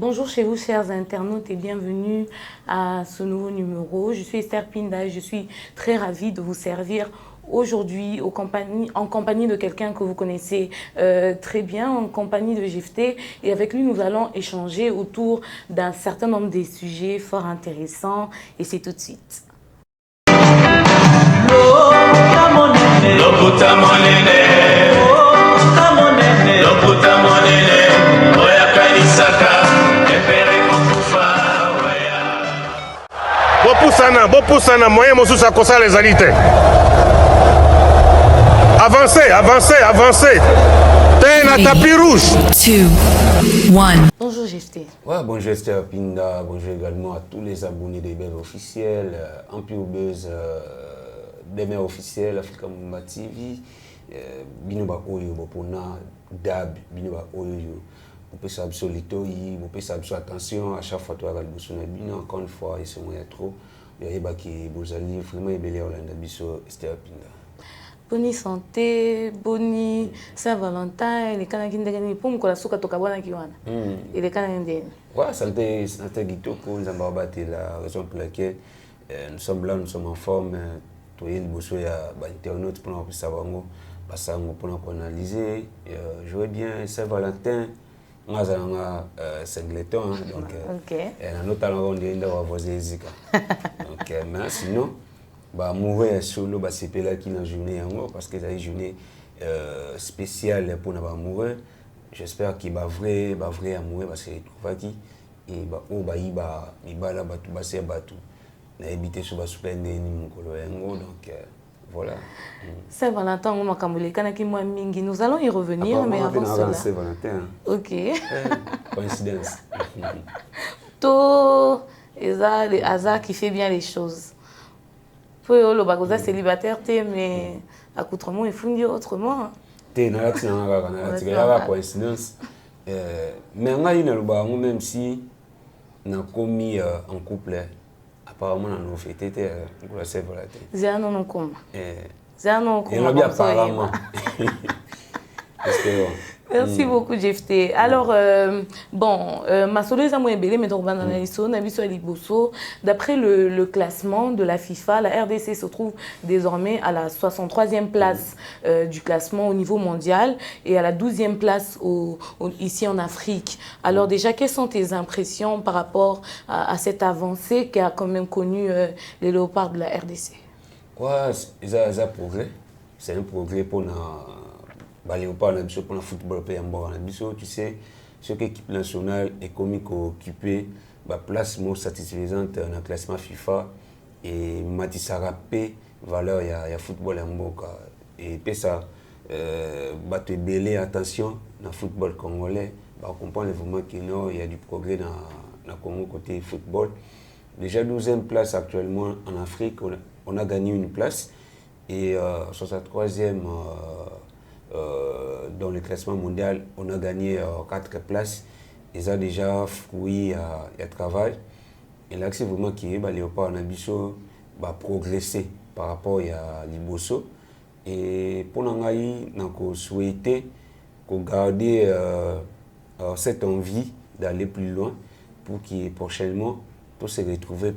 Bonjour chez vous, chers internautes, et bienvenue à ce nouveau numéro. Je suis Esther Pinda et je suis très ravie de vous servir aujourd'hui en compagnie de quelqu'un que vous connaissez très bien, en compagnie de Jefté. Et avec lui, nous allons échanger autour d'un certain nombre de sujets fort intéressants. Et c'est tout de suite. Bopusana, moyen mosusu akosala ezali te. Avancez. T'es na tapis rouge. 2, 1. Bonjour Jefté. Ouais, bonjour Esther Pinda, bonjour également à tous les abonnés des BEV officiels, Empire Buzz, des mères officiels, Africa Mumba TV, Binoba Oyo, Bopona, Dab, Binoba Oyo. Vous pouvez savoir sur les toits, vous pouvez savoir sur attention, à chaque fois tu as le bouson de bino, encore une fois, ils sont trop. Il y a qui vous allez vraiment ébeler Orlando Bisso, Esther Pinda. Bonne santé, bonne Saint-Valentin, les canards qui ne pour me souka toka bona kiwana. Et les canards ouais, ça a été guito pour nous avoir battu la raison pour laquelle nous sommes là, nous sommes en forme. Tout le monde a internaute pour nous savoir pour nous analyser. Je veux bien Saint-Valentin. Nous avons Singleton, donc nous talons on voisin Zika. Donc mais sinon mourir solo c'est là qui na journée parce que c'est une journée spéciale pour nous mourir. J'espère qu'il va vrai amour parce que trouva qui et là tout basé batu na habité sur basupende ni mukolo yango donc voilà. Saint-Valentin, nous allons y revenir, mais avant cela. Saint-Valentin. Ok. Coïncidence. Tout les hasards qui fait bien les choses. Pour le bagoza célibataire, mais accoutrement il faut dire autrement. T'es na la coïncidence. Mais on a une même si on a commis en couple. Apparemment, on a fêté pour la Saint-Valentin. C'est un nom commun. C'est un nom commun. Apparemment. Merci beaucoup, Jefté. Alors, ma solo est à moi mais d'après le classement de la FIFA, la RDC se trouve désormais à la 63e place du classement au niveau mondial et à la 12e place ici en Afrique. Alors déjà, quelles sont tes impressions par rapport à cette avancée qui a quand même connu les léopards de la RDC? Ouais, c'est un progrès. C'est un progrès pour Léopard pour le football tu sais, ce que l'équipe nationale est comme occupée place satisfaisante dans le classement FIFA et Matissara P valeur il y a football en Mboka et puis ça te belé attention dans le football congolais on comprend vraiment qu'il y a du progrès dans le Congo côté football. Déjà 12e place actuellement en Afrique, on a gagné une place et 63e dans le classement mondial, on a gagné 4 places. Et ça déjà fruit à travail. Et là, c'est vraiment qui est Léopard va progresser par rapport à Liboso. Et pour nous, on souhaiter garder cette envie d'aller plus loin pour qu'il prochainement pour se retrouver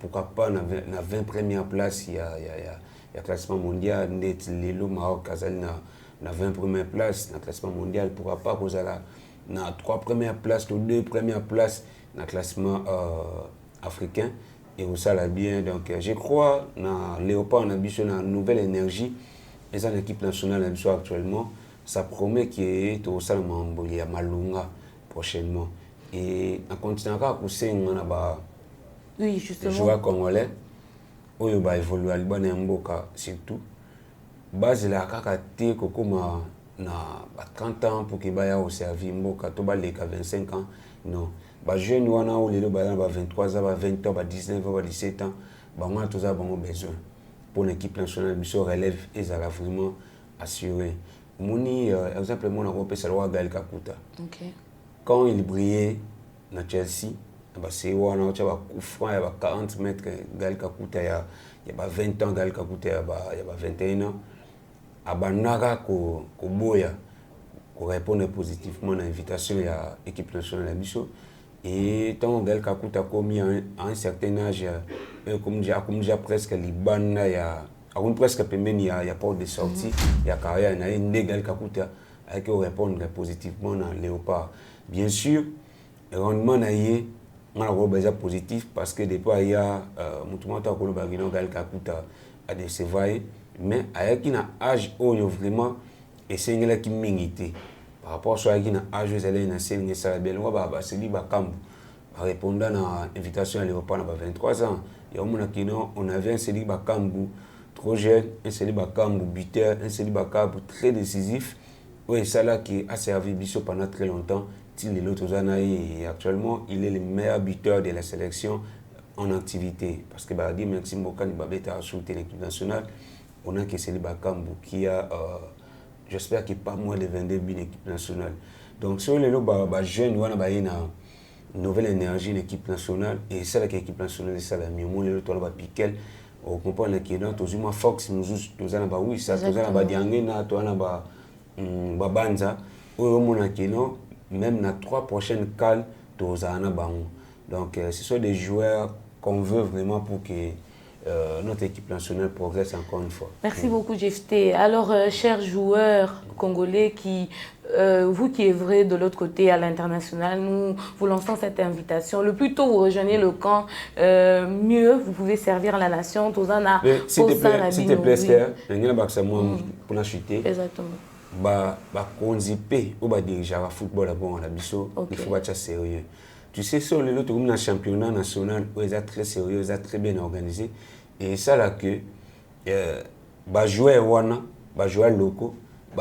pourquoi pas dans la 20 première place il y a classement mondial le Maroc na 20 première place dans le classement mondial pourquoi pas poser na 3 premières places ou 2 premières places dans le classement africain et où ça l'a bien donc je crois dans Léopard na biso na nouvelle énergie et dans l'équipe nationale actuellement ça promet qu'il y ait au Salomon il y a Malunga prochainement et on continuera à pousser oui, justement. Les joueurs congolais, ils vont évoluer à Liban et Mboka surtout. Base la kakate kokoma na 30 ans pour qu'ils aient au service Mboka, to ba les 25 ans. Non. Ba jeunes wana ou les ba 23 ans, 20 ans, 19 ans, 17 ans, ba on a tous besoin pour l'équipe nationale biso relève et ça va vraiment assuré. Moni exemple mon Europe c'est le Gaël Kakuta. OK. Quand il brillait dans Chelsea c'est il y a 40 mètres Gaël Kakuta il y a 20 ans Gaël Kakuta il y a 21 ans abandaka ko boya pour répondre positivement à l'invitation de l'équipe nationale de Bisso. Et tant que Kakuta a commis à un certain âge, comme déjà presque Liban, il y a presque il y a pas de sortie, il y a carrière, il y a une égale Kakuta avec répondre positivement dans Léopard. Bien sûr, le rendement est positif parce que des fois il y a à décevoir, mais avec un âge où vraiment et c'est une qui m'invite par rapport à ce qui a âge où elle est une salle belle c'est dit répondant à l'invitation à Léopard à 23 ans il y a on avait un Cédric Bakambu trop jeune, un Cédric Bakambu buteur, un Cédric Bakambu très décisif. Oui, ça là qui a servi Bisso pendant très longtemps. Et actuellement, il est le meilleur buteur de la sélection en activité. Parce que Maxime Bokan a ajouté l'équipe nationale. On a que Cédric Bakambu qui a, j'espère qu'il n'y a pas moins de 22 buts d'équipe nationale. Donc, sur les jeunes, on a une nouvelle énergie de l'équipe nationale. Et c'est l'équipe nationale, c'est la mieux. On a Piquel. On comprend que nous avons Fox, nous avons oui, ça, nous avons Diangena, nous avons Babanza. Même dans 3 prochaines cales, nous avons. Donc, ce sont des joueurs qu'on veut vraiment pour que notre équipe nationale progresse encore une fois. Merci beaucoup, Jefté. Alors, chers joueurs congolais, vous qui œuvrez de l'autre côté à l'international, nous vous lançons cette invitation. Le plus tôt vous rejoignez le camp, mieux vous pouvez servir la nation. S'il te plaît, Esther, pour la chuter. Exactement. Konzipe ou diriger le football à la Bisso, il faut être sérieux. Tu sais, sur les autres dans le championnat national, ils sont très sérieux, ils sont très bien organisés. Et ça là que joueurs locaux,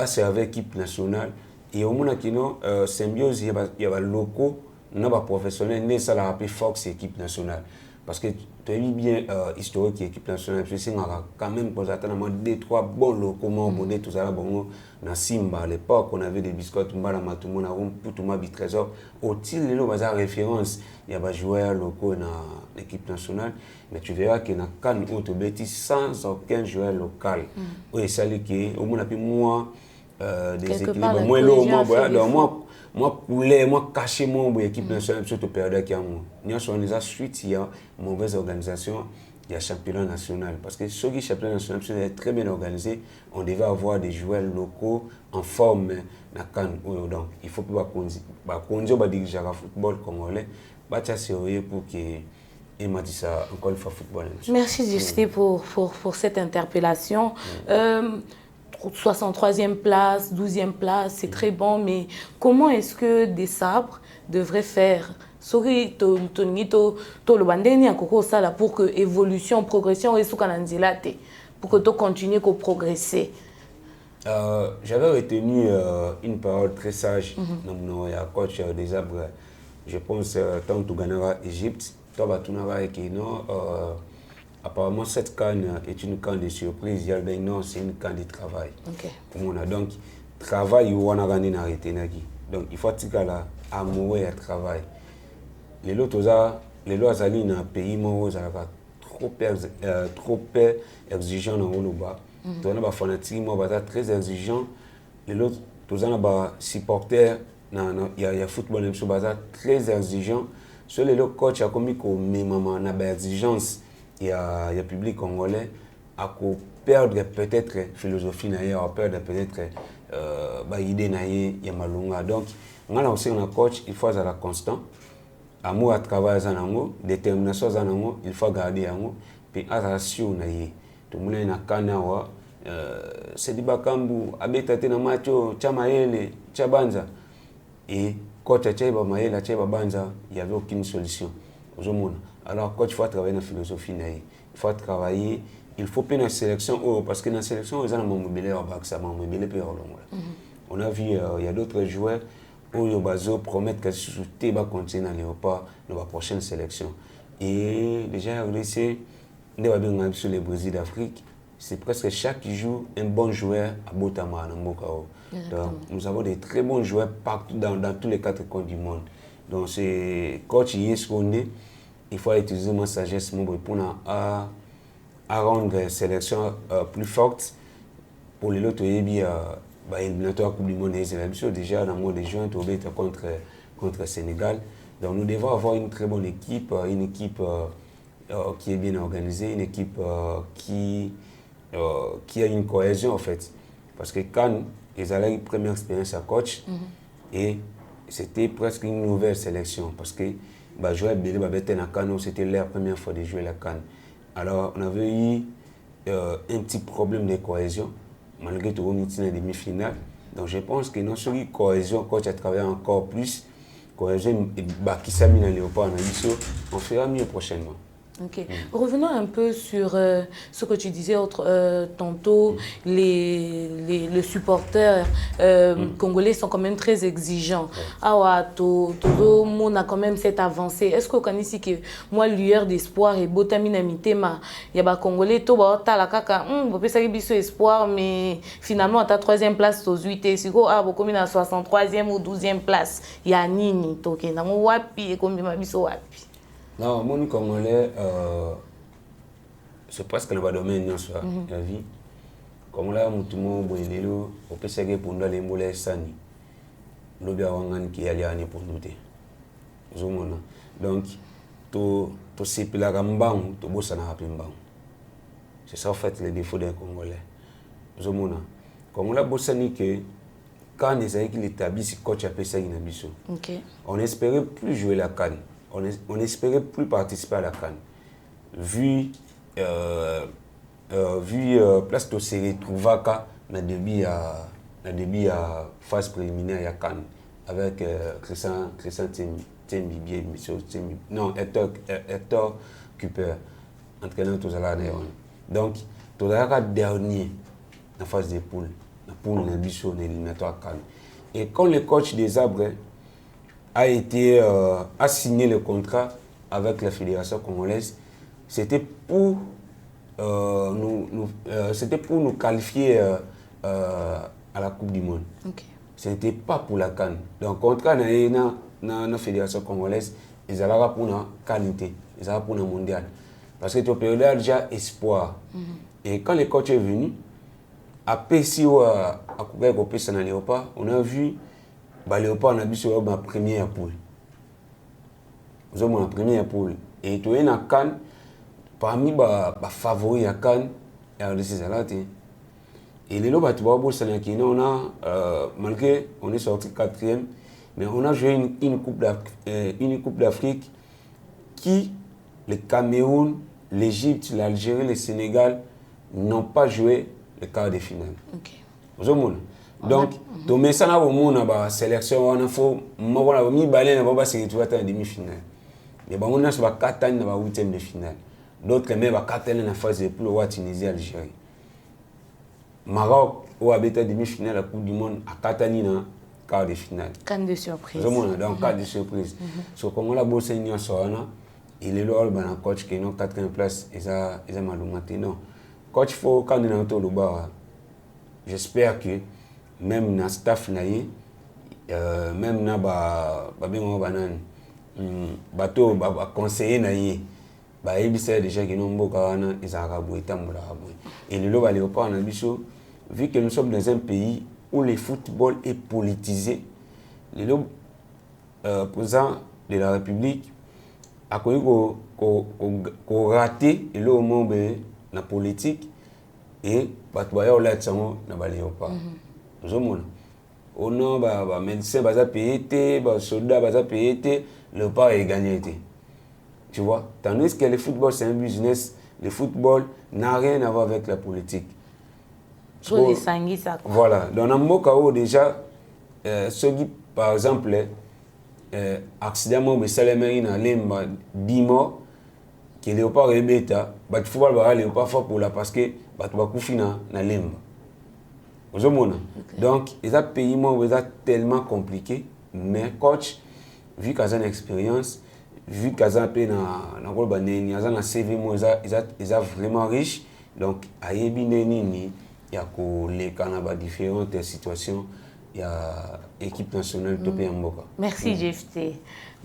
servir l'équipe nationale. Et au moins qu'il y a symbiose, il y a locaux, il y a professionnels, mais ça l'a appelé Fox équipe nationale. Parce que tu as vu bien historique de l'équipe nationale, parce que c'est quand même pour attendre 2-3 bons locaux, tout ça, bon, dans Simba, à l'époque, on avait des biscottes, tout le monde trésor. Au-dessus, il y a une référence, il y a des joueurs locaux dans l'équipe nationale, mais tu verras qu'il y a une autre bêtise sans aucun joueur local. Oui, ça veut dire qu'au moins, moins déséquilibre, moins l'eau, moi, poulet, moi, caché mon équipe nationale, surtout période qui a moi. Nous sommes les suite, il y a une mauvaise organisation, il y a championnat national. Parce que ceux qui championnat national sont très bien organisés, on devait avoir des joueurs locaux en forme dans Cannes. Donc, il faut pouvoir conduire diriger le football congolais, c'est sérieux pour que et m'a dit ça encore une fois football. Merci Justin pour cette interpellation. 63e place, 12e place, c'est très bon, mais comment est-ce que des sabres devraient faire pour que évolution, progression et pour que tu continues à progresser? J'avais retenu une parole très sage dans mon coach des arbres. Je pense tant que tu gagneras Égypte, tu vas et non. Apparemment, cette canne est une canne de surprise. Non, c'est une canne de travail. Okay. Donc, travail, on a gagné arrêté. Donc, il faut que là, amour et travail. Les lots, dans un pays où trop exigeant dans le bas. On a des fanatiques, très exigeants. Les lots, on a des supporters, il y a football, très exigeant. Sur les lots, coach a commis une exigence. Il y a le public congolais à perdre peut-être philosophie, à perdre peut-être idée, il y a malunga. Donc, on a aussi un coach, il faut être constant. Amour à travailler, détermination, il faut garder amour. Puis, attention, tout le monde a un c'est du bakambu, abetate na macho, chamaele, chabanza. Et coach a cheba maela, cheba banza, il n'y avait aucune solution. Alors, quand il faut travailler dans la philosophie, il faut travailler, il faut pas une sélection, parce que dans la sélection, ils ont un mobilier, on a vu, il y a d'autres joueurs où ils promettent que ils vont continuer dans Léopard dans la prochaine sélection. Et déjà, sur le Brésil d'Afrique, c'est presque chaque jour un bon joueur à Botama, à Mbokao. Nous avons des très bons joueurs partout dans tous les 4 coins du monde. Donc, c'est coach Yeskonde. Il faut utiliser ma sagesse pour rendre la sélection plus forte pour les autres éliminatoire Coupe du Monde déjà dans le mois de juin contre Sénégal. Donc nous devons avoir une très bonne équipe, qui est bien organisée, une équipe qui a une cohésion en fait. Parce que quand ils avaient une première expérience à coach, et c'était presque une nouvelle sélection. Parce que jouer Bélé Babette à Cannes, c'était leur première fois de jouer la Cannes. Alors on avait eu un petit problème de cohésion, malgré tout, on était en demi-finale. Donc je pense que non seulement cohésion, coach a travaillé encore plus, cohésion, qui s'est mis dans Léopard, on fera mieux prochainement. Ok. Revenons un peu sur ce que tu disais tantôt. Les supporters congolais sont quand même très exigeants. Awa, on a quand même cette avancée. Est-ce que vous connaissez que moi, lueur d'espoir et botamina mitema, il y a des Congolais, tout le monde vous pouvez biso espoir, mais finalement, à ta 3e place, aux 8 et si vous avez à 63e ou 12e place, il y a nini, toke, na wapi et combien biso wapi. Non, mon Congolais, c'est presque dans le domaine de la vie. Comme là, tout le monde au PCG pour nous aller mouler sani. Nous avons qui allait aller pour nous. Donc, tout ce qui est là, tout le ça n'a pas. C'est ça en fait le défaut des Congolais. Comme là, que quand les équipes établissent coach à PCG, on n'espérait plus jouer la canne. On n'espérait plus participer à la CAN. Vu place de se retrouver dans le début à phase préliminaire à la CAN avec Christian Tembibier, non, Hector Cooper, entraîneur tous à donc, tout à dernier dans la phase de poule, la poule de Bissot, l'éliminatoire CAN. Et quand le coach des Arbres a signé le contrat avec la Fédération congolaise, c'était pour nous qualifier à la Coupe du Monde. Okay. Ce n'était pas pour la CAN. Donc, le contrat dans la Fédération congolaise, ils allaient pour la qualité, ils allaient pour le mondial. Parce que tu peux déjà espoir. Et quand le coach est venu, après si on a vu Léopard a vu ma première poule. Nous avons ma première poule. Et tu es dans Cannes, parmi les favoris à Cannes, et les lots, on a, malgré on est sorti 4e, mais on a joué une Coupe d'Afrique qui, le Cameroun, l'Égypte, l'Algérie, le Sénégal n'ont pas joué le quart de finale. Okay. Donc, tu mets ça dans la sélection, on a mis balai dans la demi-finale. Mais on a 4 ans dans la 8e de finale. D'autres même 4 ans dans la phase de poule au Tunisie, Algérie. Maroc, où a été demi-finale la Coupe du Monde, à 4 ans dans la quart de finale. Canne de surprise. Donc, quart de surprise. Donc, comme on a bossé une soirée, il est là, le coach qui est en 4e place, il a maloumaté. Non. Coach, il faut quand on est au bas. J'espère que même dans le staff, même dans le conseiller, il y a déjà qui n'ont pas et le Léopard, vu que nous sommes dans un pays où le football est politisé, le président de la République a connu qu'on raté le moment de la politique et on a été dans le Léopard. On a des médecins qui ont payé, des soldats qui ont payé, le Léopard a gagné. Tu vois? Tandis que le football, c'est un business. Le football n'a rien à voir avec la politique. Voilà. Dans un mot cas déjà, ceux qui, par exemple, accidentellement, mais Salemeri n'a pas 10 morts, que le Léopard est bêta, le football va aller pas fort pour la parce que le Léopard n'a limba. Donc, les paiements sont tellement compliqués, mais coach, vu qu'il a une expérience, vu qu'il a un peu dans CV, ils ont vraiment riche. Donc, il y a différentes situations, il y équipe nationale Topé Mboka. Merci JFT.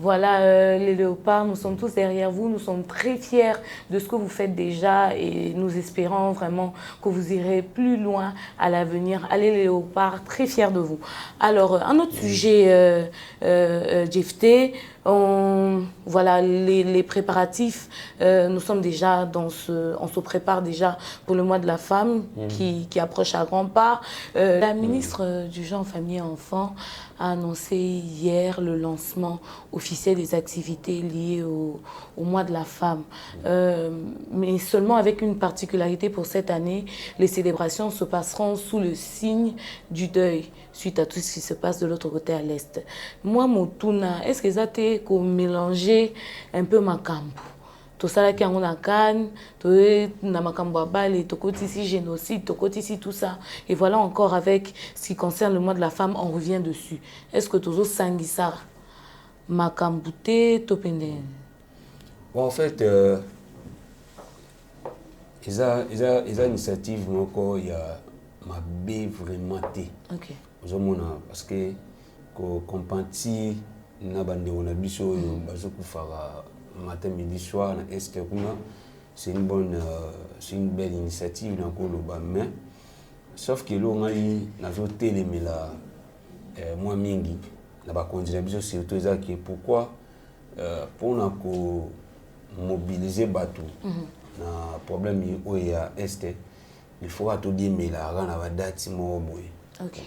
Voilà, les léopards, nous sommes tous derrière vous, nous sommes très fiers de ce que vous faites déjà et nous espérons vraiment que vous irez plus loin à l'avenir. Allez les léopards, très fiers de vous. Alors, un autre sujet, JFT, voilà, les préparatifs, nous sommes déjà on se prépare déjà pour le mois de la femme qui approche à grands pas. La ministre du Genre, Famille et Enfants a annoncé hier le lancement officiel des activités liées au mois de la femme. Mais seulement avec une particularité pour cette année, les célébrations se passeront sous le signe du deuil, suite à tout ce qui se passe de l'autre côté à l'Est. Moi, Motuna, est-ce que ça t'est mélanger un peu ma camp? Tout ça qui on a Cannes, tout na makambo bale, tout côté ici génocide, tout côté ici tout ça. Et voilà encore avec ce qui concerne le mois de la femme, on revient dessus. Est-ce que toujours sanguissa makambouté topende? Bon, en fait, ils ont initiative il y a ma bé vraiment té. Ok. Parce que compati na bande on a biso bazo kufara matin midi soir na est c'est une belle initiative na koloba mais sauf que lo ngai na zo telemela moi mingi na ba konjira biso surtout ezaki pourquoi pour na ko mobiliser bateau na problème o ya est il faut tout dire mais la rana ba date mo boy. OK.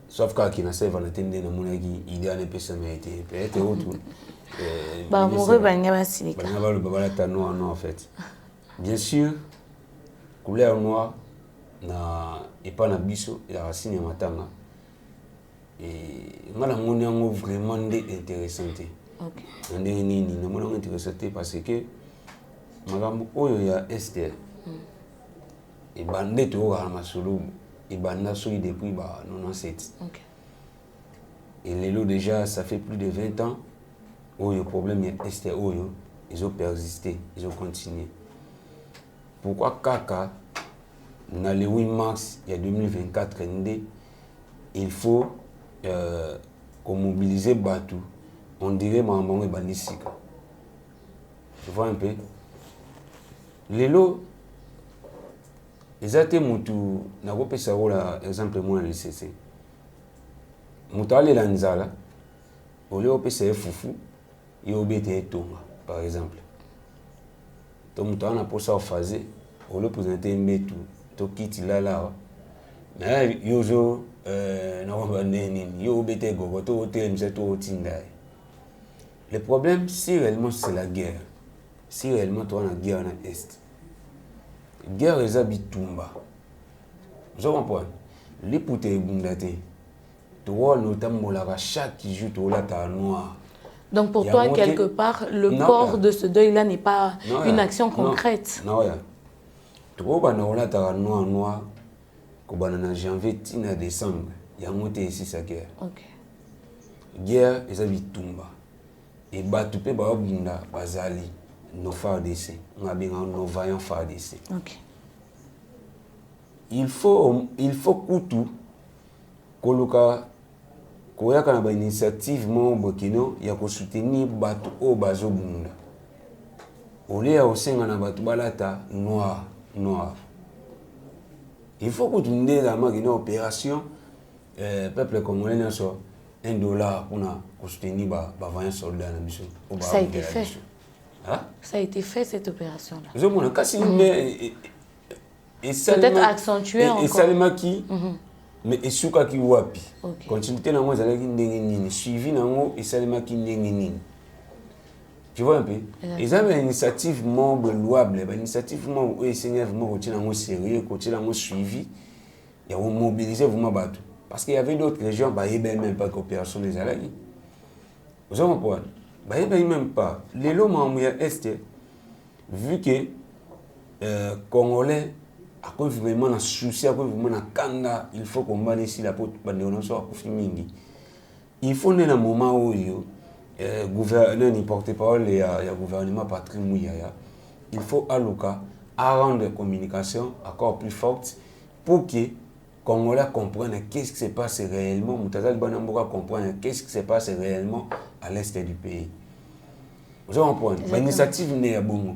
Sauf qu'il y a un Valentin de Namunagi, il y a un peu de été peut-être autre. Bah, mon rebagna va s'y en fait. Bien sûr, couleur noire, et pas na biso, il y a racine matanga. Et moi, la monnaie vraiment intéressant. Ok. On est intéressant parce que madame Oyo Esther et bandé tout à ma solo. Et banda soy depuis 97. Okay. Et les lots déjà, ça fait plus de 20 ans. où le problème est Oyo, ils ont persisté, ils ont continué. Pourquoi Kaka, dans le 8 mars, il y a 2024, il faut qu'on mobilise Batou. On dirait Maman et Bandisika. Tu vois un peu? Les lots, ils ont été moutou, n'a pas pu savoir exemple moi le CC. Moutou allé la nzala, au lieu de faire foufou, il a obéi Tonga, par exemple. Donc moutou a pour ça fazer, au lieu de présenter un métou, to quitte là. Mais yozo, n'a pas né, yo obéi gogo, to hôtel, m'sait to hôtel. Le problème, si réellement c'est la guerre, si réellement tu as la guerre dans l'Est, guerre est habitumba. Vous comprenez? Les poutes et bundate. Tu vois notamment chaque jour tu as la noire. Donc pour toi, quelque part, le port de ce deuil-là n'est pas une action concrète. Non, tu vois la noire, en janvier à décembre, il y a monté ici sa guerre. Ok. Guerre est habitumba. Et tu peux bunda bazali. Nos FARDC, on a bien nos vaillants FARDC. Ok. Il faut que tout, koloka, koyaka na ba initiative mo bokino ya ko soutenir batu o bazo bunda. Ole ya osenga na batu balata noir. Il faut que tu n'aies la une opération peuple congolais n'a so $1 pour soutenir ba vaillants soldats na biso. Ça a été fait. Hein? Ça a été fait cette opération-là. Peut-être accentué encore. Et Salima qui, mais et Souka qui wapi. Okay. Continuité dans moi, ils suivi dans moi et Salima qui n'engeni. Tu vois un peu? Ils ont une initiative membre louable, une initiative membre où ils seigneur vraiment continuer dans sérieux, continuer dans suivi, et on mobiliser vraiment battu. Parce qu'il y avait d'autres régions, bah il même pas coopération des alliés. Vous avez compris? Bah il même pas. Les lots membres est vu que Congolais à cause vraiment un souci, à cause vraiment un kanga, il faut qu'on va ici la porte bandéon soit pour mingi. Il faut dans un moment où gouverneur ni porte-parole et le gouvernement Patrick Mouyaya, il faut à l'oka à rendre la communication encore plus forte pour que Congolais comprennent qu'est-ce qui se passe réellement, Moutazal Banamboka comprennent qu'est-ce qui se passe réellement à l'est du pays. Vous comprenez? L'initiative n'est pas bonne.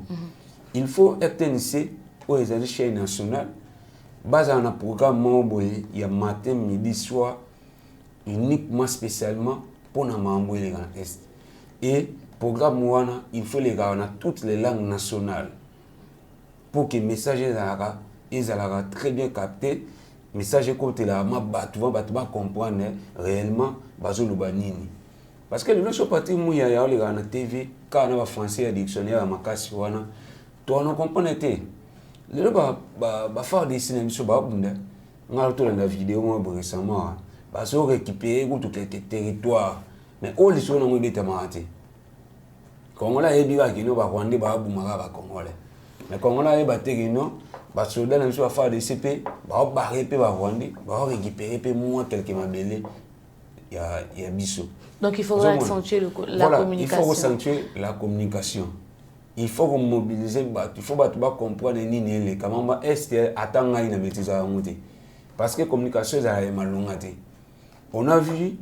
Il faut être initié aux chaînes nationales, basé sur un programme il y a matin, midi, soir, uniquement spécialement pour les membres de l'Est. Et programme il faut les garder dans toutes les langues nationales pour que les messages soient très bien captés. Message côté là, tu vas comprendre réellement bazolubanini. Parce que les gens partis mouya ya les gars na TV, quand on a français à dictionnaire à makasi wana, tu on comprend été. Les gens ba faire des cinémas sur babunda. On a tout dans la vidéo moi récemment, ba se récupérer tout les territoires. Mais au les choses on est tamati. Congolais et biwa qui no ba Rwanda ba bumaka ba Congolais. Mais Congolais et ba terino ba soldats na biso faire des CP, ba barrer pe ba Rwanda, ba récupérer pe moi quelques mabélé. Il y a biso. Donc il faudra accentuer la communication. Il faut accentuer la communication. Il faut mobiliser, il faut comprendre comment est-ce que attendre une bêtise à monter. Parce que la communication est mal longue. On a vu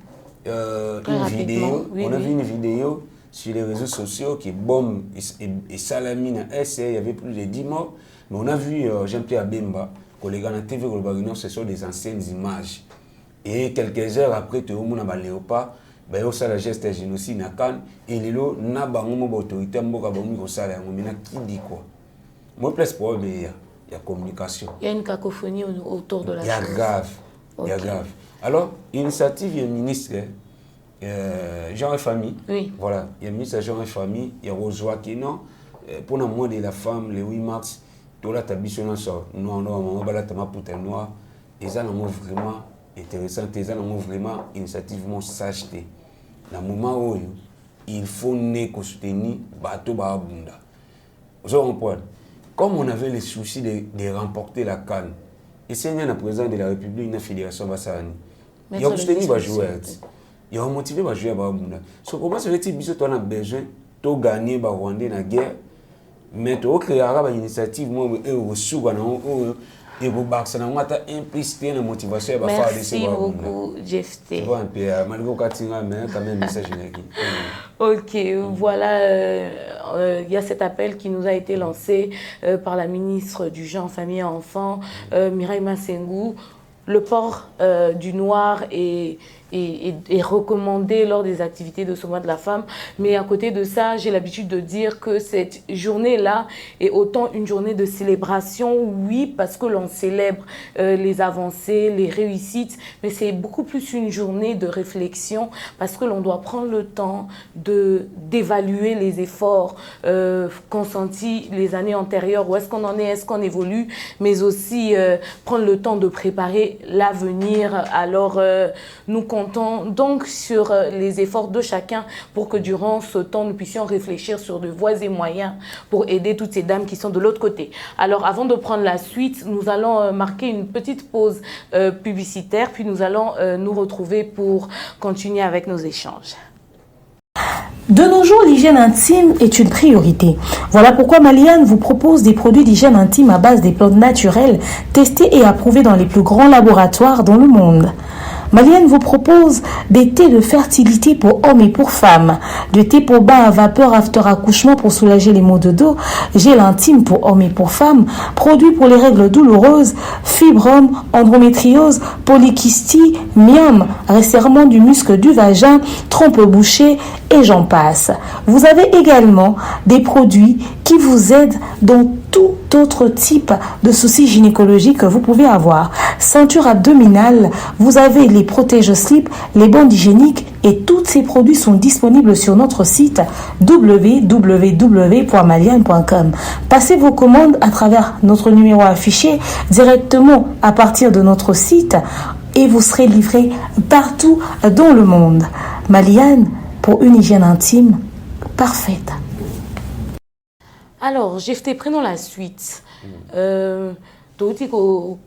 une vidéo sur les réseaux sociaux qui bombe et salamine à SC, il y avait plus de 10 morts. Mais on a vu Jean-Pierre Bemba, collègue à la TV, ce sont des anciennes images. Et quelques heures après, tout le monde a léopard, ça la geste génocide na Cannes, et les lots n'a pas d'autorité, mais qui dit quoi? Moi, plus pour il y a communication. Il y a une cacophonie autour de la chose. Il y a grave. Alors, initiative, il y a un ministre, Jean et Famille. Oui. Voilà, il y a un ministre Jean et Famille, il y a Rosoa qui non. Pour le mois de la femme, le 8 mars, tout là, tu as bichonné sur noir, maman, balatama putain noir, et ça, vraiment intéressant, et ça, vraiment initiativement s'acheter. Dans le moment où il faut soutenir bateau Babunda. Vous comprenez? Comme on avait le souci de remporter la CAN, et c'est le président de la République, la fédération Bassani. Il y a soutenu les joueurs. Il y a motivé les joueurs Babunda. So comment se fait-il que tu as besoin de gagner le Rwandais dans la guerre, mais tu as créé une initiative et vous et vous avez implicité la motivation. Merci beaucoup, Jefté. Ok, voilà, il y a cet appel qui nous a été lancé par la ministre du Genre, Famille et Enfants, Mireille Massengo. Le port du noir est recommandé lors des activités de ce mois de la femme. Mais à côté de ça, j'ai l'habitude de dire que cette journée-là est autant une journée de célébration, oui, parce que l'on célèbre les avancées, les réussites, mais c'est beaucoup plus une journée de réflexion parce que l'on doit prendre le temps d'évaluer les efforts consentis les années antérieures, où est-ce qu'on en est, est-ce qu'on évolue, mais aussi prendre le temps de préparer l'avenir. Alors, nous comptons donc sur les efforts de chacun pour que durant ce temps, nous puissions réfléchir sur de voies et moyens pour aider toutes ces dames qui sont de l'autre côté. Alors, avant de prendre la suite, nous allons marquer une petite pause publicitaire, puis nous allons nous retrouver pour continuer avec nos échanges. De nos jours, l'hygiène intime est une priorité. Voilà pourquoi Maliane vous propose des produits d'hygiène intime à base des plantes naturelles, testés et approuvés dans les plus grands laboratoires dans le monde. Maliane vous propose des thés de fertilité pour hommes et pour femmes, de thé pour bain à vapeur after accouchement pour soulager les maux de dos, gel intime pour hommes et pour femmes, produits pour les règles douloureuses, fibrome, endométriose, polykystie, myome, resserrement du muscle du vagin, trompe bouchée et j'en passe. Vous avez également des produits qui vous aident dans tout autre type de soucis gynécologiques que vous pouvez avoir. Ceinture abdominale, vous avez les protège-slip, les bandes hygiéniques et tous ces produits sont disponibles sur notre site www.maliane.com. Passez vos commandes à travers notre numéro affiché directement à partir de notre site et vous serez livré partout dans le monde. Maliane, pour une hygiène intime parfaite. Alors, Jefté, prenons la suite. touti ko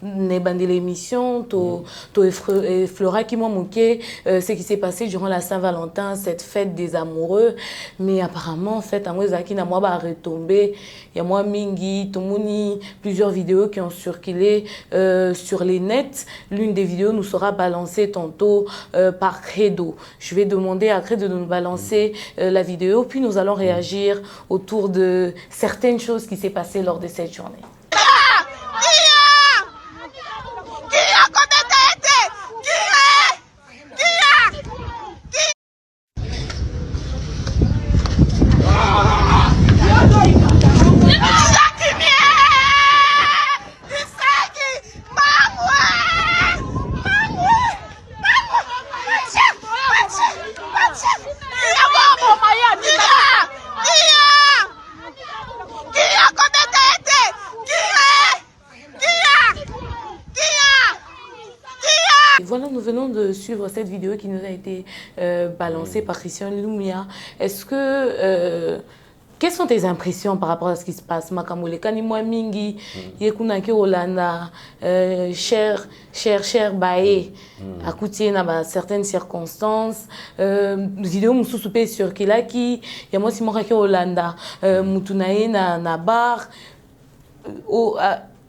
ne bandi l'émission to effleura qui m'a manqué ce qui s'est passé durant la Saint-Valentin, cette fête des amoureux, mais apparemment en fait à moi zaki na moi ba retombé, il y a moi mingi tomoni plusieurs vidéos qui ont circulé sur les nets. L'une des vidéos nous sera balancée tantôt par Credo. Je vais demander à Credo de nous balancer la vidéo, puis nous allons réagir autour de certaines choses qui s'est passées lors de cette journée. Voilà, nous venons de suivre cette vidéo qui nous a été balancée par Christian Lumia. Est-ce que... quelles sont tes impressions par rapport à ce qui se passe? Makamole kanimwa mingi, yekuna ki Olanda, cher bae, akutie na certaines circonstances, vidéo mususu pe sur kilaki, ya moi si moka ki Olanda, mutunaye na bar,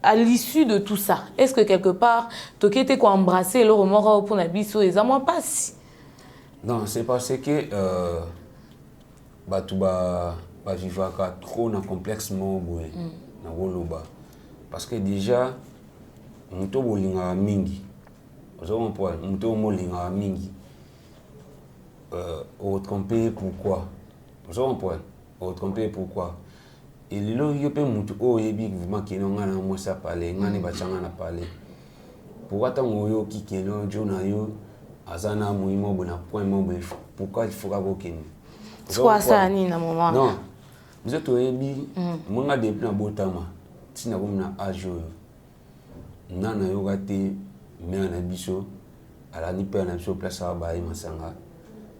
à l'issue de tout ça, est-ce que quelque part, tu as embrassé le remords pour Nabiso et ça moi passe? Non, c'est parce que tu vas vivre trop dans complexe na woloba. Parce que déjà, muto bolinga mingi. Ozo point, muto molinga mingi. Au tromper pourquoi? Ozo point, au tromper pourquoi? Et lelo yope mutu o yebi vivement qui non ngana mo sa parler ngani ba changa na parler pourquoi tant yo ki keno jona yo azana muimo bona point mo pourquoi il faut abokeni soit ça ni na moment non vous êtes o yebi mo nga depuis na botama tina ko na ajo nana yo gate me na biso ala ni pe na biso place ba yi masanga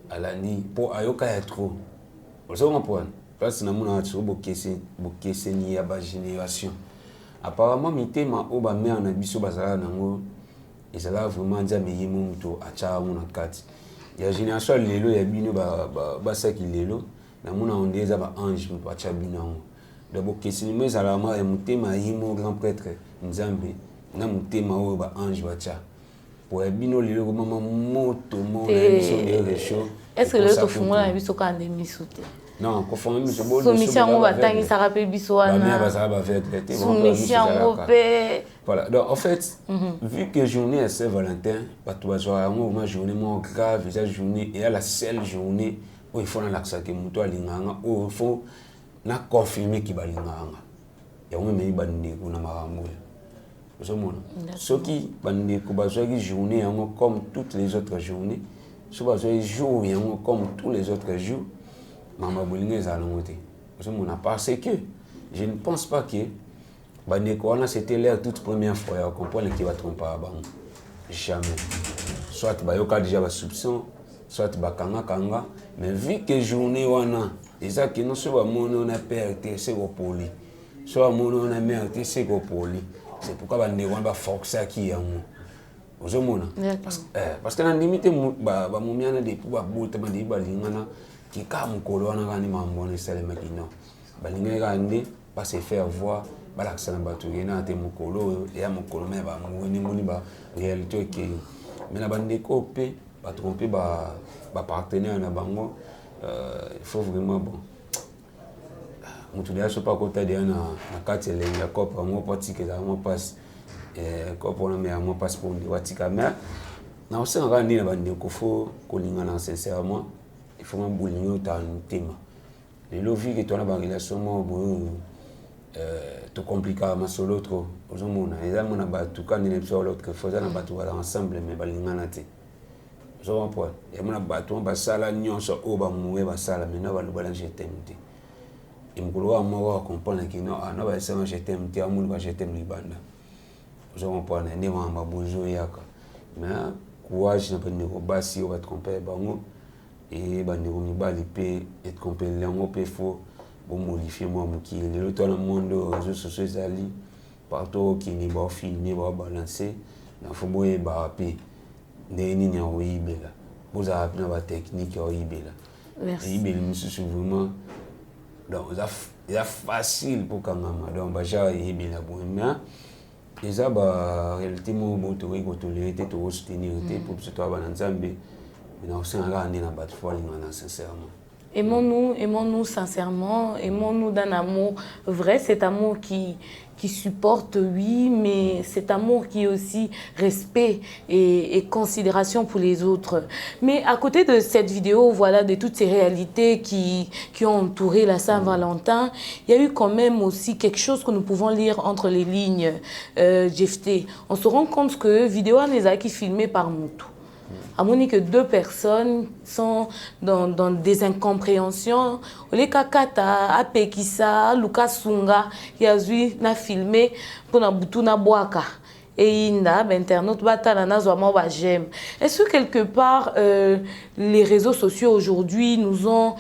ala ni po ayoka ya trop vous comprenez. Parce que nous avons beaucoup ni ba génération. Apparemment, mitema oba mère na biso bazala nango ezala vraiment nza meyimo muto acha muna kati. Ya génération lelo ya bino ba saki lelo na muna ondeza ba ange muto acha bino. De bokesi ni ezala ma mutema yimo grand prêtre nzambe na mutema o ba ange bacha. Pour bino lelo mama moto mo na biso de show. Est-ce que le to fungola na biso ka ndemisote? Non, conformément à soumission, on va tangi ça rappelle bisoana. Soumission, voilà. Donc en fait, vu que journée est Saint-Valentin, tu vas avoir une journée moins grave, cette journée est la seule journée où il faut l'accès que muto alinganga, où il faut na confirmer qu'il va linganga. Et on met bande ko na marambo. Vous savez ce qui bande ko bazwa journée comme toutes les autres journées, ce bazwa jour comme tous les autres jours. Maman Boulingue est à l'envoûté. Parce que je ne pense pas que c'était leur toute première fois à comprendre qu'il va tromper à Bang. Jamais. Soit il déjà des soupçons, soit il kanga, mais vu que journée wana, ils ont que non soit mon a perdu c'est au poli, soit mon a merdé c'est au poli. C'est pourquoi il va forcer qui est en nous. Parce que la limite, bah momiana des pouvoirs bout de balingana. Qui comme colon a gagné mambo ne sale makino balinga gande pas se faire voir balaksa na batu yena te mukolo ya mukolo me ba ngoni moni ba réalité que mais na bande kopé ba tromper ba partenaire na bango il faut vraiment bon mutu ya so pas côté de na kati le ya kopa mo parti que ça mo passe kopa na me mo passe pour de watika mais na o senga ndi na bande ko fo ko lingana sincèrement. Il faut que tu aies un thème. Les lovis que tu as dans la relation, tu compliques à solo trop. Les gens qui ont battu l'autre fois, ils ont battu ensemble, mais ils ont battu. Ils ont battu, ils ont battu, ils ont comprendre que non, je t'aime, je t'aime, je mais courage, je ne vais tromper. Et bandeko mibali pe etromper lango pe fo bo modifier moi muki le to na monde réseaux sociaux ezali partout qui ni ba filmer ba balancer na faut boye ba papi ndeni ni o ibela vous avez na ba technique o ibela Merci. ibela mususu vraiment donc ça facile pour kangama donc ba ja ibela bonma eza ba réalité mo boto ko tolérer to soutenir pour ce toi ba nzambe na osanga ndina ba foi na sincèrement. Aimons-nous sincèrement, aimons-nous d'un amour vrai, cet amour qui supporte, oui, mais cet amour qui est aussi respect et considération pour les autres. Mais à côté de cette vidéo, voilà, de toutes ces réalités qui ont entouré la Saint-Valentin, il y a eu quand même aussi quelque chose que nous pouvons lire entre les lignes, Jefté. On se rend compte que vidéo n'est filmée par Moutou. À mon que 2 personnes sont dans des incompréhensions. Les kakata, apekisa, Lucas Sunga, qui a vu na filmé pour na butu na boaka. Et inda, internaute batana na zwa ba j'aime. Est-ce que quelque part les réseaux sociaux aujourd'hui nous ont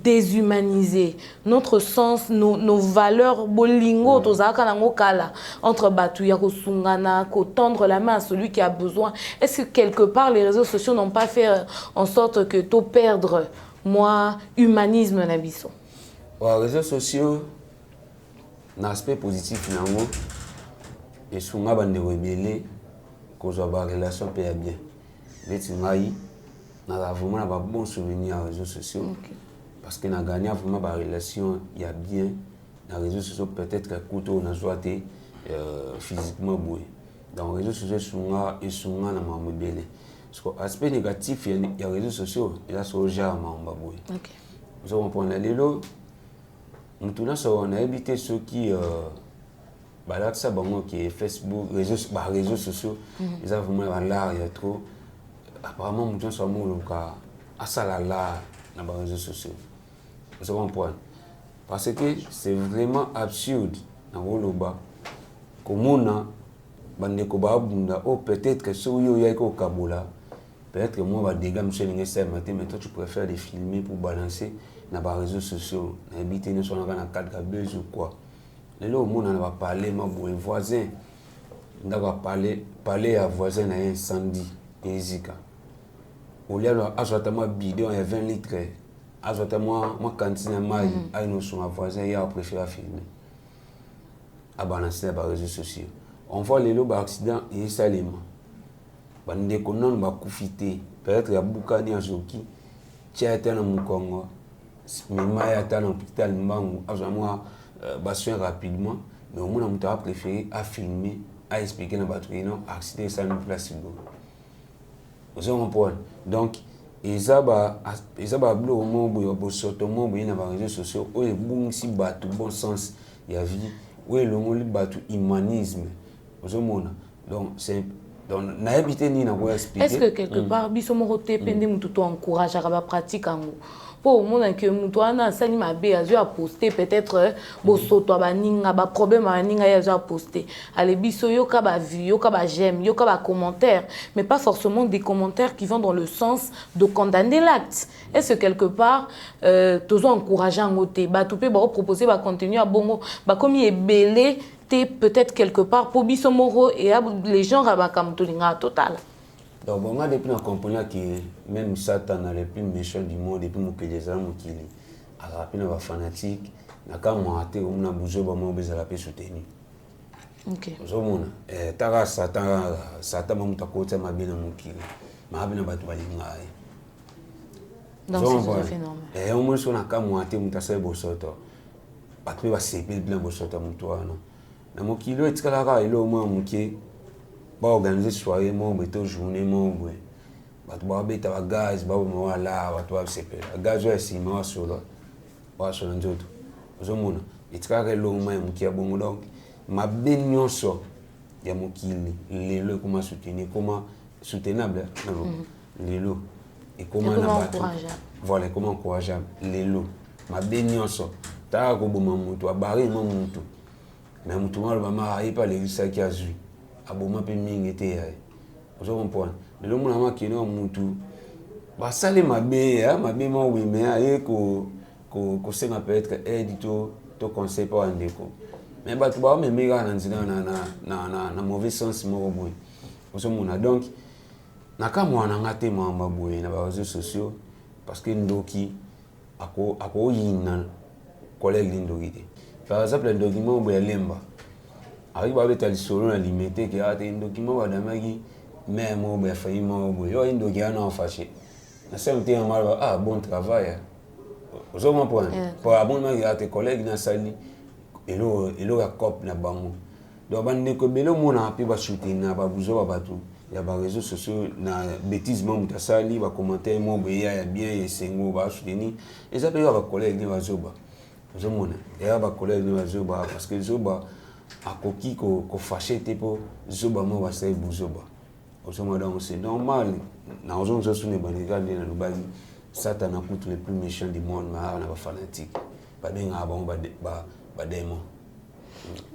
déshumanisé notre sens, nos valeurs bolingo tozaka nango kala entre batu ya ko sungana, ko tendre la main à celui qui a besoin. Est-ce que quelque part les réseaux sociaux n'ont pas fait en sorte que to perdre moi humanisme na biso? Les réseaux sociaux l'aspect positif nango et sunga bande rebelle cause ba relation paix bien. Leti ngai na vraiment ba bon souvenir aux réseaux sociaux. Okay. Parce que na gagné vraiment ba relation il y a bien dans les réseaux sociaux peut-être que couteau na joité physiquement boué. Dans les réseaux sociaux sunga na ma rebelle. Parce que aspect négatif il y a réseaux sociaux il y a so genre ma boué. OK. Nous on prend la lelo mutuna so on a évité ceux qui là ça bon qui Facebook réseaux sociaux ils ont vraiment là il y a trop apparemment mutuna so mo loka asala là dans les réseaux sociaux vous comprenez parce que c'est vraiment absurde dans Woloba komona bande ko ba bunda oh peut-être que so yo ya ko kabola peut-être que moi va dégâts monsieur l'ingé matin mais toi tu préfères les filmer pour balancer dans les réseaux sociaux habiter ne sont dans 4 buzz ou quoi. Les gens on va parler ma voisin on va parler à voisin à incendie et zika au lieu azotama bidon et 20 litres azotama moi cantine mai à nous son voisin il a préféré filmer à balancer dans les réseaux sociaux on voit les lots accident et salement bande konon ba kufité peut-être ya bukani azoki tia tena mukongo mais maya tana hôpital mbangu azamwa soin rapidement mais au moins on a préféré à filmer à expliquer dans battre non accident ça nous place vous comprenez donc ils a blo mo bo soto mo bo na réseaux sociaux o bon si batu bon sens ya vie ou le mo li batu humanisme vous comprenez donc c'est donc na habité ni na ko expliquer est-ce que quelque part biso mo roté pende mutu to encourage à ba pratique ango pour le monde que mutuana sali mabe a poster peut-être bosoto baninga ba problème baninga a poster ale biso yo ka ba vue yo ka ba j'aime yo ka ba commentaire mais pas forcément des commentaires qui vont dans le sens de condamner l'acte. Est-ce que quelque part tozo encourageant ngoté ba topé ba proposer ba contenu à bongo ba comme il est belé peut-être quelque part pour biso moro et les gens rabakam tolinga total. Donc, on a depuis un compagnon qui même Satan a les plus méchants du monde depuis mon pays des âmes qui a rappelé nos fanatiques n'a qu'à monter on a bougé ba mo bezala pe soutenu. OK. Zomona tara Satan mo mtakota mabina mukili. Mabina batu balinga. Donc c'est tout à fait normal. Au moins on a qu'à monter mutasa bosoto. Batu ba sepil bien bosoto mutwana. Na mukili etikala ilo mo mukie ba organiser soirée mo beto journée mo bwe batu ba beta ba gaz ba mo wala batu ba sepela gaz wa sima solo ba solo njoto ozomona itikaka lo mo mukia bongo donc ma benyoso ya mukili lelo kuma soutenir comment soutenable lelo et comment na batu voilà comment encourageable lelo ma benyoso ta ko boma mutu abari mo mutu mais mutu mal ba ma aipa le ça qui a vu aboma pe mingi te ya ozo comprendre mais le mona qui no mutu ba sale mabe ya mabe mo oui mais ko senga peut-être edito to conseil pas ndeko mais bato ba me mega na nzina na mauvais sens moko boye ozomona donc nakamwana nga te mamba boye na ba réseaux sociaux parce que ndoki ako yina collègue lindoki te par exemple le document boye lemba ari ba beta lisolo na limité que ate document ba damaki même boye failli mo boye yo ndoki ana fâché na sema te mal bon travail ozoma point pour abonnement ya tes collègues na sali elo ya cop na bango donc bande ko belo mona pe ba shooter na ba buzo ba batu ya ba réseaux sociaux na bêtise mo mutasali ba commentaire mo be ya bien et sengo ba soutenir et ça peut ba collègues ni ba zoba ozomona ya ba collègues ni ba zoba parce que zoba akoki ko fâché te po zoba mo ba sai buzoba ozomona donc c'est normal na ozon zo sune ba regarder na lubali Satan a coûté le plus méchant du monde, mais on a pas fanatique. Pas de démon.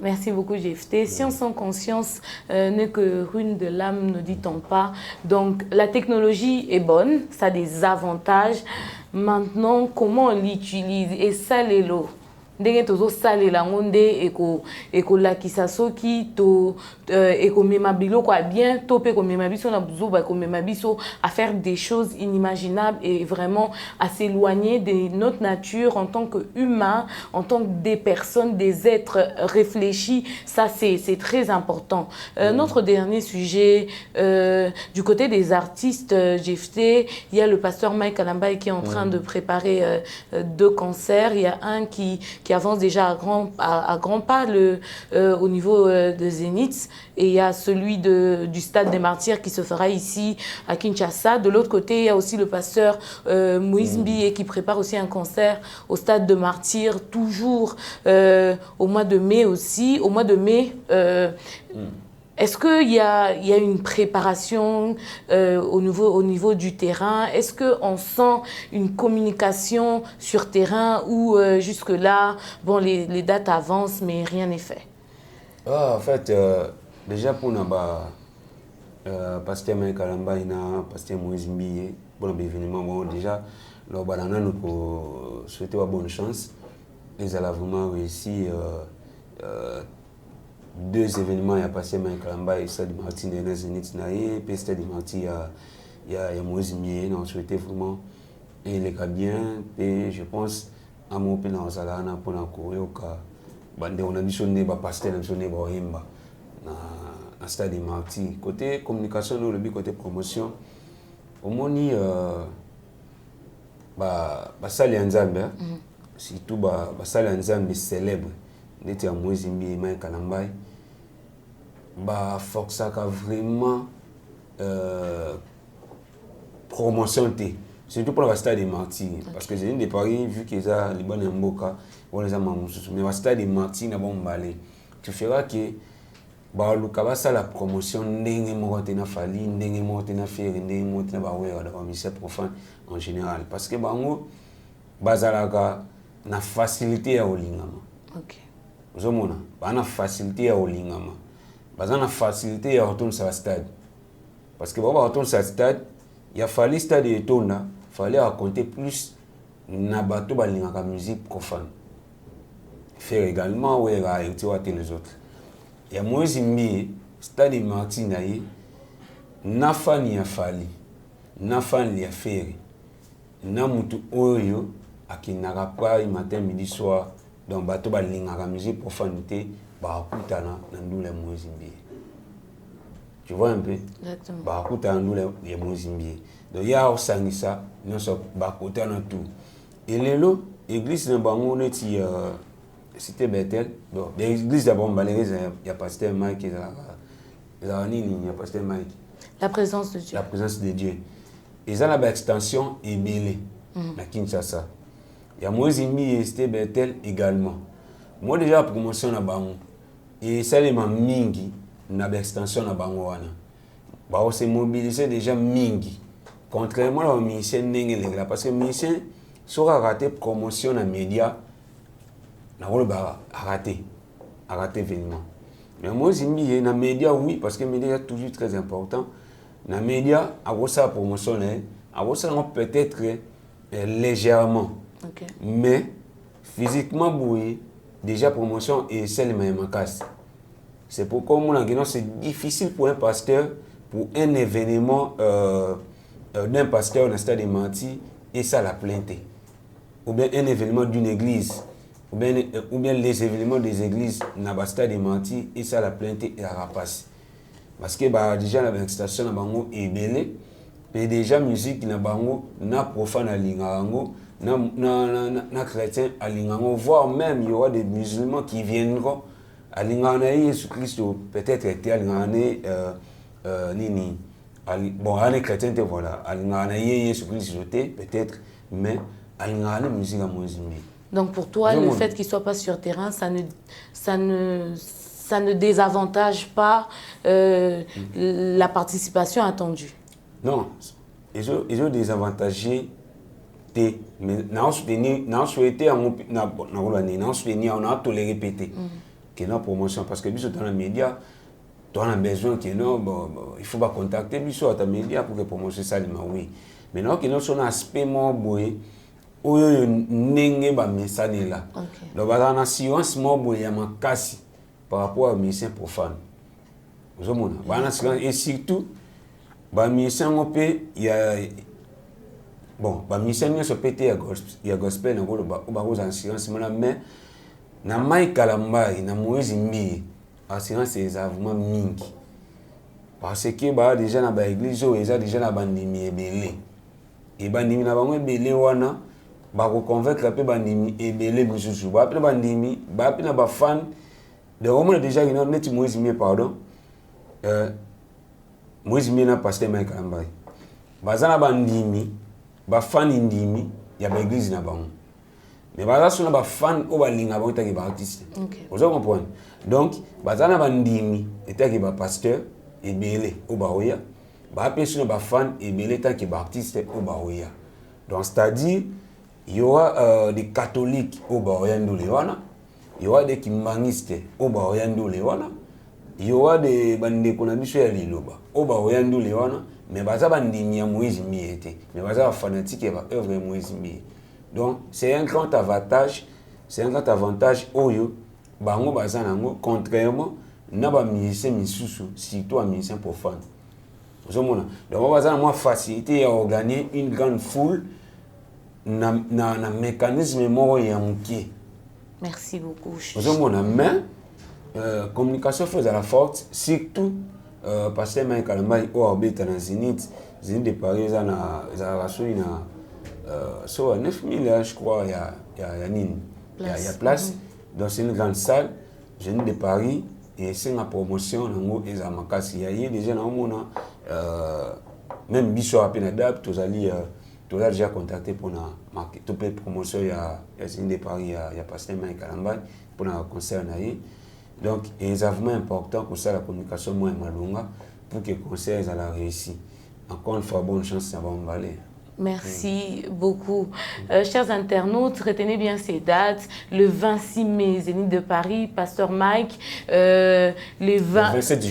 Merci beaucoup, Jefté. Science sans conscience n'est que ruine de l'âme, ne dit-on pas. Donc, la technologie est bonne, ça a des avantages. Maintenant, comment on l'utilise? Et ça, les lots. Ndenge tozo salela ngonde eko lakisa soki to eko memabilo kwa bien to pe ko memabiso na buzo ba ko memabiso à faire des choses inimaginables et vraiment à s'éloigner de notre nature en tant qu'humain, en tant que des personnes, des êtres réfléchis. Ça c'est très important. Notre dernier sujet du côté des artistes, Jefté, il y a le pasteur Mike Kalambay qui est en train de préparer 2 concerts. Il y a un qui avance déjà à grands pas au niveau de Zénith, et il y a celui du Stade des Martyrs qui se fera ici à Kinshasa. De l'autre côté, il y a aussi le pasteur Moïse Mbié qui prépare aussi un concert au Stade des Martyrs, toujours au mois de mai aussi. Au mois de mai, est-ce qu'il y a une préparation au niveau du terrain? Est-ce qu'on sent une communication sur terrain ou jusque-là, bon, les dates avancent, mais rien n'est fait? En fait, déjà pour nous, pasteur Mike Kalamba, pasteur Moïse Mbié, bon événement, bon, déjà, nous souhaitons bonne chance. Ils ont vraiment réussi. 2 événements, il y a passé Mike Kalamba et Stade Martin de Zénith Naïe, puis Stade Martin, il y a Moïse Mbié, on souhaitait vraiment et les cas bien, et je pense à mon pays dans Zalana pour la courir au cas, on a missionné par pasteur, missionné par Himba, dans Stade Martin. Côté communication, nous, le côté promotion, au moni, salle Nzambe, surtout salle Nzambe célèbre. N'était à Moïse Mbié et Mike Kalamba, force vraiment promotion surtout pour le Stade des Martyrs, parce que j'ai une de Paris vu qu'ils ont les bonnes mboka, on les a mais le Stade des Martyrs n'a pas emballé. Tu feras que la promotion ndenge moko tena fali ndenge moko tena faire ndenge moko tena bawera dans ministère profane en général, parce que bango bazalaka na facilité à olingama. OK. Vous avez une facilité à Olingama. Vous avez une facilité à retourner sur le stade. Parce que pour retourner sur le stade, il a fallu le stade de Tona, il fallait raconter plus de musique profane. Faire également les autres. Il y a Moïse Mbié, stade de Martin, Nafan y a fallu, Nafan y a fait, Namutu Oyo, à qui n'a pas matin, midi, soir. Donc, bateau la musique profanité, bakutana nandule Moïse Mbié. Tu vois un peu? Exactement. Bakutana nandule Moïse Mbié. Donc, il y a aussi ça, nous sommes bakutana tout. Et l'église de Bango, c'était Bethel. Bon, l'église de Bango, il y a pasteur Mike, il y a pasteur Mike. La présence de Dieu. La présence de Dieu. Ils ont la extension et Bélé, à Kinshasa. Il y a Moïse Mbié et c'était Bethel également. Moi déjà la promotion na bango et ça les mingi na extension na bango wana. Ba on s'est mobilisé déjà mingi. Contrairement à musicien n'engele parce que musicien sera raté promotion na média na rôle ba raté événement. Mais Moïse Mbié na média oui parce que média est toujours très important. Na média a sa promotion a peut-être légèrement. Okay. Mais physiquement bouillé déjà promotion et celle de casse. C'est pourquoi c'est difficile pour un pasteur, pour un événement d'un pasteur dans le stade de Manti, et ça la plainte. Ou bien un événement d'une église, ou bien les événements des églises dans le stade de Manti, et ça la plainte et la rapace. Parce que déjà la station est belle, et déjà la musique na profane à l'ingango, na chrétien à l'ingango, voire même il y aura des musulmans qui viendront à l'ingango Jésus-Christ, peut-être était à l'ingango nini. Bon, les chrétiens, voilà, à l'ingango Jésus-Christ peut-être, mais à l'ingango musique à Mozimbi. Donc pour toi, le fait qu'il ne soit pas sur terrain, ça ne désavantage pas la participation attendue. Non, ils ont désavantagé, mais nous souhaité on a toléré répéter que nos promotion parce que dans les médias, tu as besoin que il faut pas contacter à ta média pour que promotion ça oui. Mais non, que nous sommes un aspect moins boy. Oyo nenge ba mesane là. Donc dans la science mo boya makasi par rapport à musicien profane. Vous voyez ba science et surtout ba musicien ngopé il y a bon ba musicien se pété ya gospel na ko ba ko en science mais na mai kalambai na Moïse Mbi assurance c'est vraiment mingi. Parce que ba déjà na ba église o déjà na bandimi ebele. Et bandimi na bango ebele wana ba ko convaincre pe bandimi ebele mususu ba pe bandimi ba pe na ba fan de homme déjà qui net Moïse Mbi pardon Moïse Mbi na pasteur Mike Ambai bazana bandimi ba fan indimi ya ba église na bango mais bazana sona ba fan o ba linga ba taki ba artiste vous comprenez donc bazana bandimi etaki ba pasteur ebele o ba oya ba pe sona ba fan ebele taki ba artiste o ba oya donc c'est-à-dire il y aura des catholiques au Baoyando Lewana, il y aura des kimbangistes au Baoyando Lewana, il y aura des bandés qu'on a mis sur l'îloba au Baoyando Lewana, mais baza bandimi ya Moïse Mbi était, mais baza fanatique et œuvre Moïse Mbi. Donc c'est un grand avantage, oyo bango baza nango contrairement na ba musicien misusu surtout un musicien profane. Vous voyez donc baza moi facilité à organiser une grande foule. Na mécanisme moko ya mukie. Merci beaucoup. Mais communication faut à la forte surtout parce que Mike Kalambai au habite dans Zénith de Paris za rasoni na so 9000 je crois il y a place dans une grande salle Zénith de Paris et c'est une promotion nango eza makasi il y a déjà na mona même biso à penadab tous ali tu as déjà contacté pour la promotion il y a une de Paris il y a pasteur Mike Kalambai pour un concert donc c'est vraiment important que ça la communication moins malonga pour que le concert a réussi. Encore une fois bonne chance à Bambalé. Merci beaucoup. Chers internautes, retenez bien ces dates. Le 26 mai, Zénith de Paris, Pasteur Mike. Le 27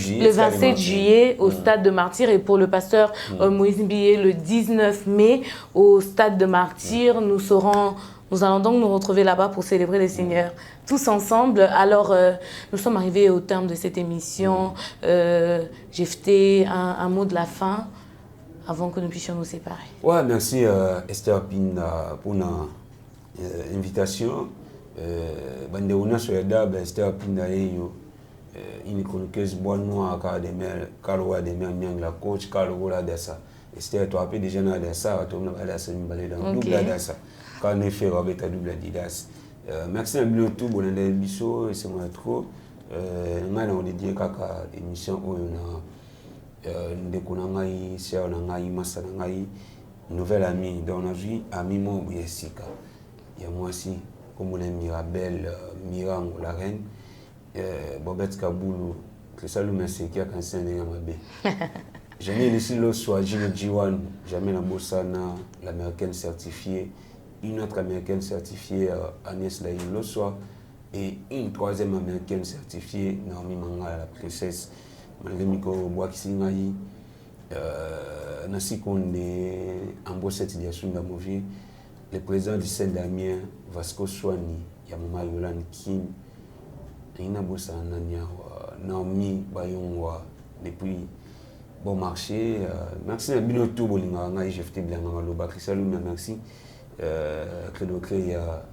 juillet au Stade de Martyrs. Et pour le pasteur Moïse Mbi, le 19 mai au Stade de Martyrs. Nous allons donc nous retrouver là-bas pour célébrer le Seigneur tous ensemble. Alors, nous sommes arrivés au terme de cette émission. J'ai fait un mot de la fin avant que nous puissions nous séparer. Ouais, merci Esther Pinda pour l'invitation. Bandeuna Soyada, Esther Pinda une chroniqueuse bonne noire Karoua de mer la coach Karoua d'Essa. Esther, tu as appelé déjà dans Dessa, tu as Dessa dans double Dessa. Quand on fait Robert double Didas. Merci à tout bon biso et c'est moi trop. On dédié kaka émission où ndekunangai sœur nangai masa nangai nouvelle amie dans la vie ami mo Yesika il y a moi aussi comme on est Mirabel Mirango la reine Bobette Kaboulou que ça le merci qui a cancer de mabe jamais ici le soir G1 jamais la Bossana l'américaine certifiée une autre américaine certifiée Agnès Laïn le soir et une troisième américaine certifiée Naomi Manga la princesse malgré Miko Boakisingaï, Nancy Konde, Ambo Seti Diasunda Movi, le président du Saint-Damien, Vasco Soani, ya Mama Yolande Kim ina bossa nania Naomi Bayongwa depuis bon marché merci à bino tout bolinga nga IGFT bilanga loba Christelle merci Credo il y a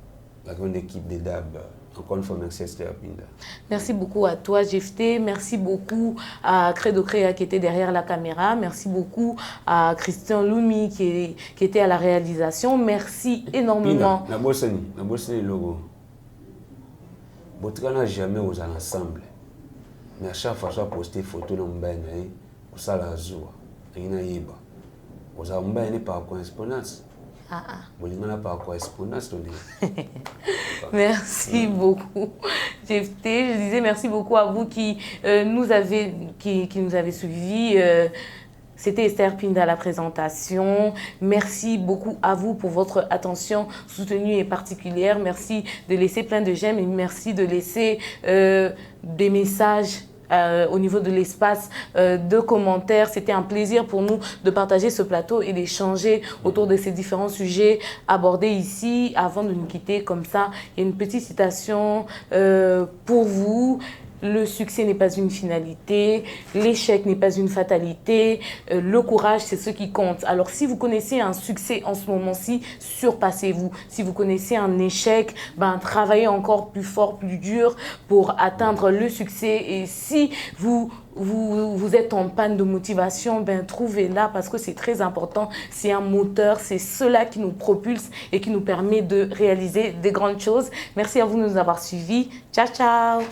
la grande équipe des DAB. Encore une fois, merci Esther Pinda. Merci beaucoup à toi, GFT. Merci beaucoup à Credo Créa qui était derrière la caméra. Merci beaucoup à Christian Loumi qui était à la réalisation. Merci énormément. La bossani logo. Botka n'a jamais aux ensemble. Mais à chaque fois, je poste photo dans le bain, pour ça la joie. Il y a yeba. Aux ambaines par correspondance. Par correspondance. Merci beaucoup, GFT. Je disais merci beaucoup à vous qui nous avez suivis. C'était Esther Pinda à la présentation. Merci beaucoup à vous pour votre attention soutenue et particulière. Merci de laisser plein de j'aime et merci de laisser des messages au niveau de l'espace de commentaires. C'était un plaisir pour nous de partager ce plateau et d'échanger autour de ces différents sujets abordés ici. Avant de nous quitter comme ça, il y a une petite citation pour vous. Le succès n'est pas une finalité, l'échec n'est pas une fatalité, le courage c'est ce qui compte. Alors si vous connaissez un succès en ce moment-ci, surpassez-vous. Si vous connaissez un échec, travaillez encore plus fort, plus dur pour atteindre le succès. Et si vous êtes en panne de motivation, trouvez-la parce que c'est très important. C'est un moteur, c'est cela qui nous propulse et qui nous permet de réaliser des grandes choses. Merci à vous de nous avoir suivis. Ciao, ciao!